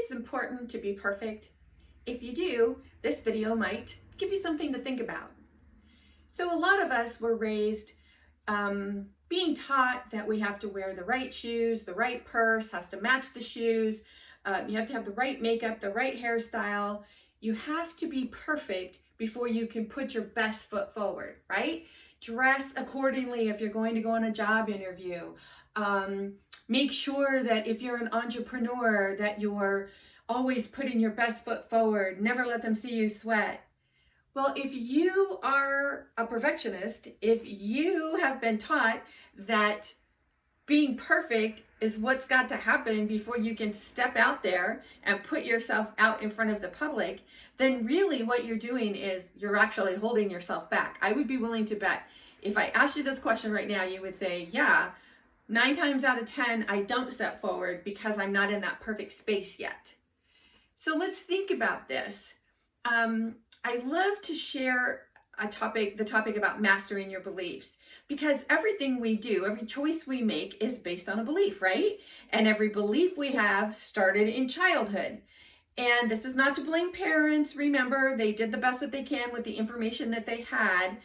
it's important to be perfect? If you do, this video might give you something to think about. So a lot of us were raised being taught that we have to wear the right shoes, the right purse has to match the shoes, you have to have the right makeup, the right hairstyle. You have to be perfect before you can put your best foot forward, right? Dress accordingly if you're going to go on a job interview. Make sure that if you're an entrepreneur that you're always putting your best foot forward. Never let them see you sweat. Well, if you are a perfectionist, if you have been taught that being perfect is what's got to happen before you can step out there and put yourself out in front of the public, then really what you're doing is you're actually holding yourself back. I would be willing to bet if I asked you this question right now, you would say, yeah, 9 times out of 10, I don't step forward because I'm not in that perfect space yet. So let's think about this. I love to share the topic about mastering your beliefs, because everything we do, every choice we make is based on a belief, right? And every belief we have started in childhood. And this is not to blame parents. Remember, they did the best that they can with the information that they had,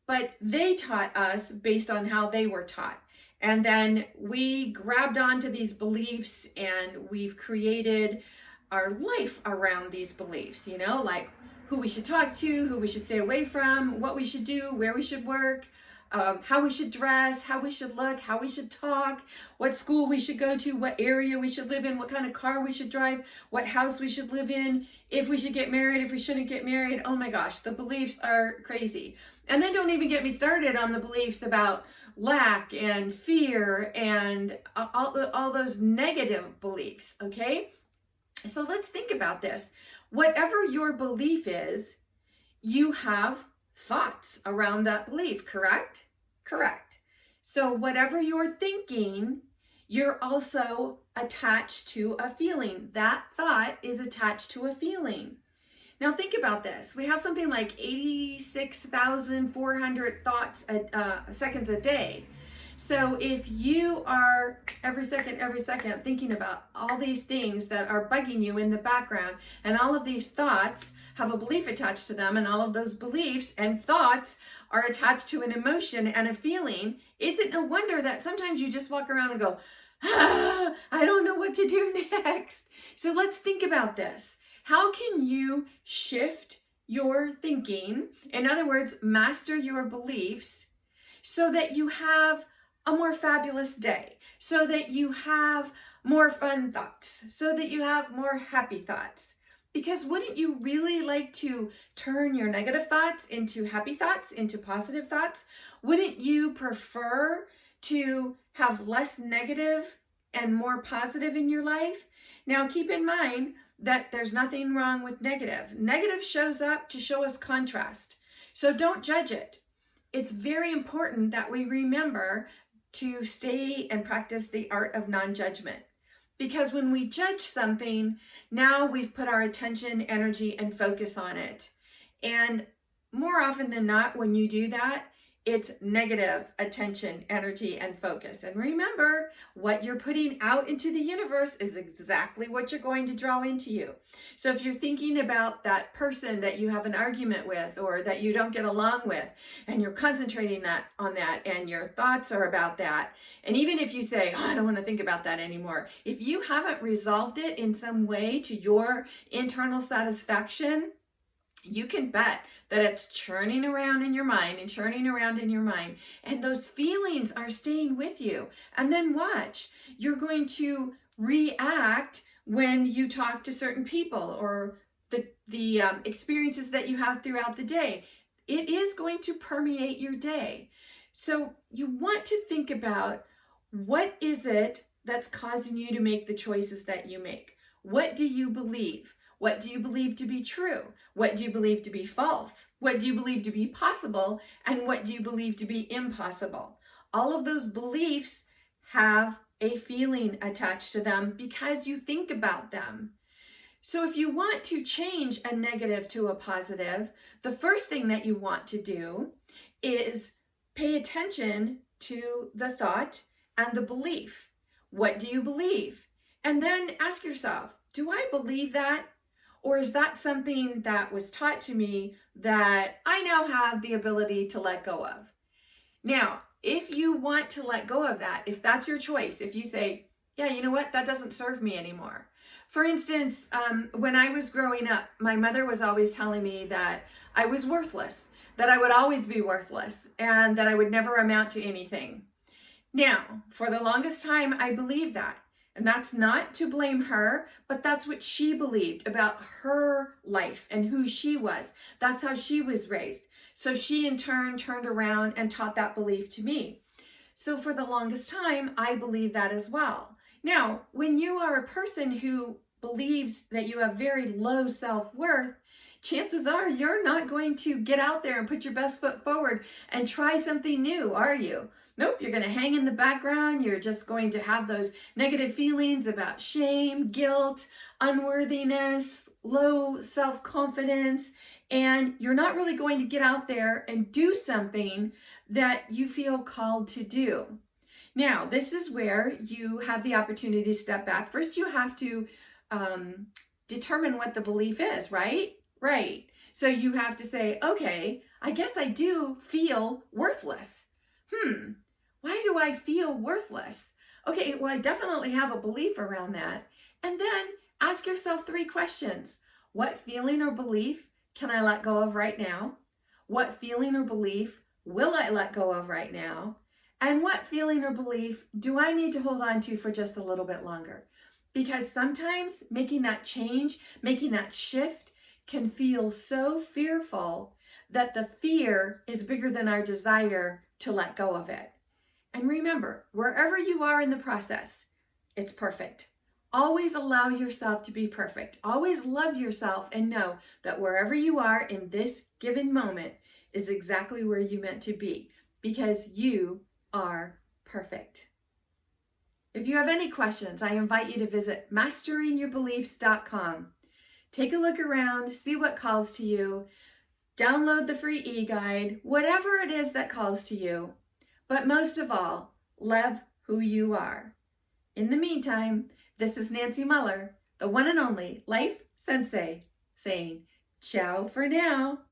but they taught us based on how they were taught. And then we grabbed onto these beliefs and we've created our life around these beliefs, like who we should talk to, who we should stay away from, what we should do, where we should work, how we should dress, how we should look, how we should talk, what school we should go to, what area we should live in, what kind of car we should drive, what house we should live in, if we should get married, if we shouldn't get married. Oh my gosh, the beliefs are crazy. And then don't even get me started on the beliefs about lack and fear and all those negative beliefs, okay? So let's think about this. Whatever your belief is, you have thoughts around that belief, correct? Correct. So whatever you're thinking, you're also attached to a feeling. That thought is attached to a feeling. Now think about this. We have something like 86,400 thoughts seconds a day. So if you are every second thinking about all these things that are bugging you in the background, and all of these thoughts have a belief attached to them, and all of those beliefs and thoughts are attached to an emotion and a feeling, is it no wonder that sometimes you just walk around and go, I don't know what to do next? So let's think about this. How can you shift your thinking? In other words, master your beliefs so that you have a more fabulous day, so that you have more fun thoughts, so that you have more happy thoughts. Because wouldn't you really like to turn your negative thoughts into happy thoughts, into positive thoughts? Wouldn't you prefer to have less negative and more positive in your life? Now, keep in mind that there's nothing wrong with negative. Negative shows up to show us contrast. So don't judge it. It's very important that we remember to stay and practice the art of non-judgment. Because when we judge something, now we've put our attention, energy, and focus on it. And more often than not, when you do that, it's negative attention, energy, and focus. And remember, what you're putting out into the universe is exactly what you're going to draw into you. So if you're thinking about that person that you have an argument with or that you don't get along with, and you're concentrating on that, and your thoughts are about that, and even if you say, I don't want to think about that anymore, if you haven't resolved it in some way to your internal satisfaction, you can bet that it's churning around in your mind and churning around in your mind, and those feelings are staying with you. And then watch, you're going to react when you talk to certain people or the experiences that you have throughout the day. It is going to permeate your day. So you want to think about, what is it that's causing you to make the choices that you make? What do you believe? What do you believe to be true? What do you believe to be false? What do you believe to be possible? And what do you believe to be impossible? All of those beliefs have a feeling attached to them because you think about them. So if you want to change a negative to a positive, the first thing that you want to do is pay attention to the thought and the belief. What do you believe? And then ask yourself, do I believe that? Or is that something that was taught to me that I now have the ability to let go of? Now, if you want to let go of that, if that's your choice, if you say, yeah, you know what, that doesn't serve me anymore. For instance, when I was growing up, my mother was always telling me that I was worthless, that I would always be worthless, and that I would never amount to anything. Now, for the longest time, I believed that. And that's not to blame her, but that's what she believed about her life and who she was. That's how she was raised. So she in turn turned around and taught that belief to me. So for the longest time, I believed that as well. Now, when you are a person who believes that you have very low self-worth, chances are you're not going to get out there and put your best foot forward and try something new, are you? Nope, you're going to hang in the background. You're just going to have those negative feelings about shame, guilt, unworthiness, low self-confidence, and you're not really going to get out there and do something that you feel called to do. Now, this is where you have the opportunity to step back. First, you have to determine what the belief is, right? Right. So you have to say, okay, I guess I do feel worthless. Why do I feel worthless? Okay, well, I definitely have a belief around that. And then ask yourself 3 questions. What feeling or belief can I let go of right now? What feeling or belief will I let go of right now? And what feeling or belief do I need to hold on to for just a little bit longer? Because sometimes making that change, making that shift can feel so fearful that the fear is bigger than our desire to let go of it. And remember, wherever you are in the process, it's perfect. Always allow yourself to be perfect. Always love yourself and know that wherever you are in this given moment is exactly where you meant to be, because you are perfect. If you have any questions, I invite you to visit masteringyourbeliefs.com. Take a look around, see what calls to you, download the free e-guide, whatever it is that calls to you. But most of all, love who you are. In the meantime, this is Nancy Muller, the one and only Life Sensei, saying ciao for now.